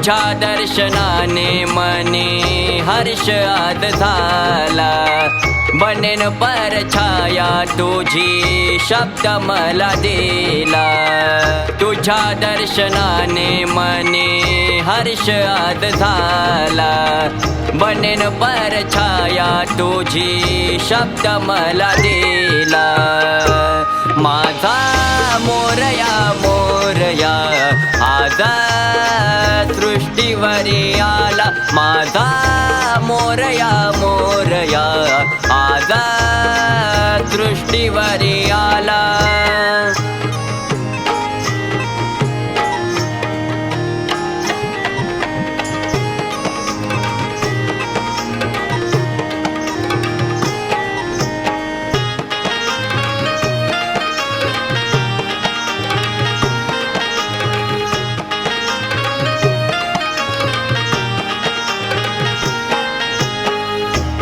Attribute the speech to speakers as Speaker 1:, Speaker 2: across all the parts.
Speaker 1: तुझ्या दर्शनाने मने हर्ष आज झाला, बनेन परछाया तुझी शब्द मला दिला. तुझ्या दर्शनाने मने हर्ष आज झाला, बनेन परछाया तुझी शब्द मला दिला. माझा मोरया मोरया आज सृष्टीवरी आला, माझा मोरया मोरया आज सृष्टीवरी आला.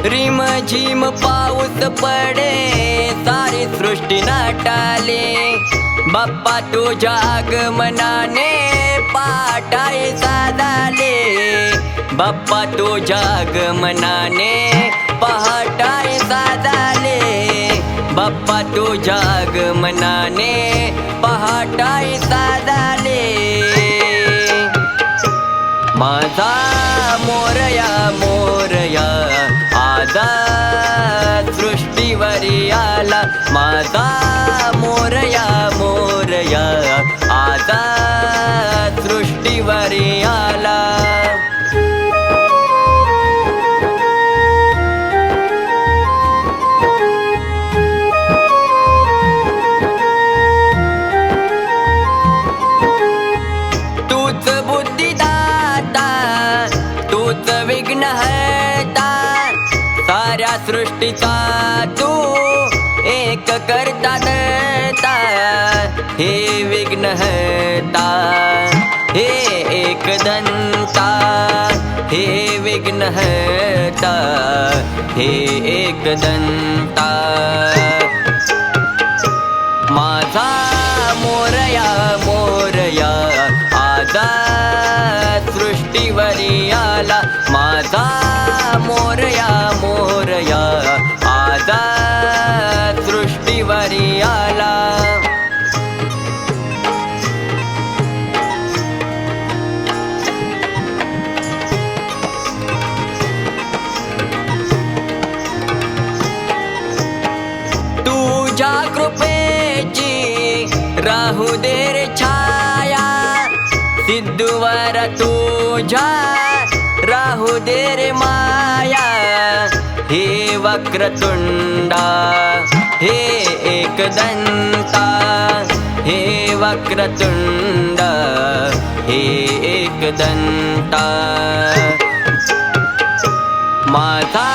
Speaker 1: रिम झिम पाऊस पडे सारी सृष्टी नाटाले, बाप्पा तुझ्या आगमनाने पाटाई साधाले. बाप्पा तुझ्या आगमनाने पहाटाई साधाले, बाप्पा तुझ्या आगमनाने पहाटाई साधाले. माझा मोरया मोरया आज सृष्टीवरी आला, माझा मोरया मोरया आज सृष्टीवरी आला. तूच बुद्धिदाता तूच विघ्नहर्ता, साऱ्या सृष्टीचा तू एक करता धरता. हे विघ्नहर्ता हे एकदंता, हे विघ्नहर्ता हे एकदंता. माझा मोरया मोरया आज सृष्टीवरी आला, माझा मोरया मोरया आज सृष्टीवरी आला. तुझ्या कृपेची राहू दे रे छाया, सिद्धूवर तुझ्या राहू दे रे माया. हे वक्रतुंडा हे एकदंता, हे वक्रतुंडा हे एकदंता. माझा